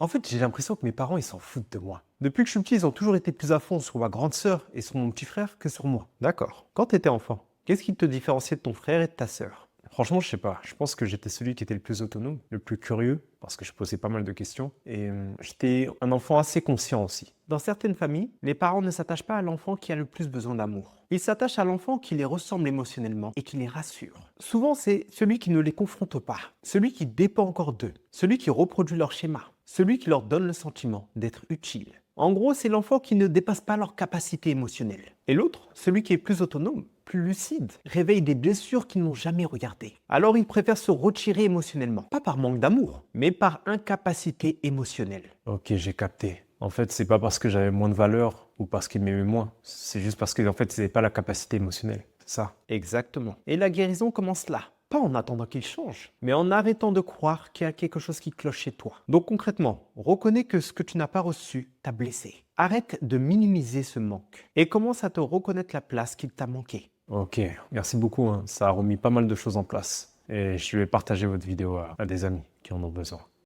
En fait, j'ai l'impression que mes parents, ils s'en foutent de moi. Depuis que je suis petit, ils ont toujours été plus à fond sur ma grande sœur et sur mon petit frère que sur moi. D'accord. Quand tu étais enfant, qu'est-ce qui te différenciait de ton frère et de ta sœur? Franchement, je sais pas. Je pense que j'étais celui qui était le plus autonome, le plus curieux, parce que je posais pas mal de questions. Et j'étais un enfant assez conscient aussi. Dans certaines familles, les parents ne s'attachent pas à l'enfant qui a le plus besoin d'amour. Ils s'attachent à l'enfant qui les ressemble émotionnellement et qui les rassure. Souvent, c'est celui qui ne les confronte pas, celui qui dépend encore d'eux, celui qui reproduit leur schéma, celui qui leur donne le sentiment d'être utile. En gros, c'est l'enfant qui ne dépasse pas leur capacité émotionnelle. Et l'autre, celui qui est plus autonome, plus lucide, réveille des blessures qu'ils n'ont jamais regardées. Alors il préfère se retirer émotionnellement, pas par manque d'amour, mais par incapacité émotionnelle. Ok, j'ai capté. En fait, c'est pas parce que j'avais moins de valeur ou parce qu'ils m'aimaient moins. C'est juste parce qu'en fait, ils n'avaient pas la capacité émotionnelle. C'est ça. Exactement. Et la guérison commence là. Pas en attendant qu'il change, mais en arrêtant de croire qu'il y a quelque chose qui cloche chez toi. Donc concrètement, reconnais que ce que tu n'as pas reçu t'a blessé. Arrête de minimiser ce manque et commence à te reconnaître la place qu'il t'a manqué. Ok, merci beaucoup, hein. Ça a remis pas mal de choses en place. Et je vais partager votre vidéo à des amis qui en ont besoin.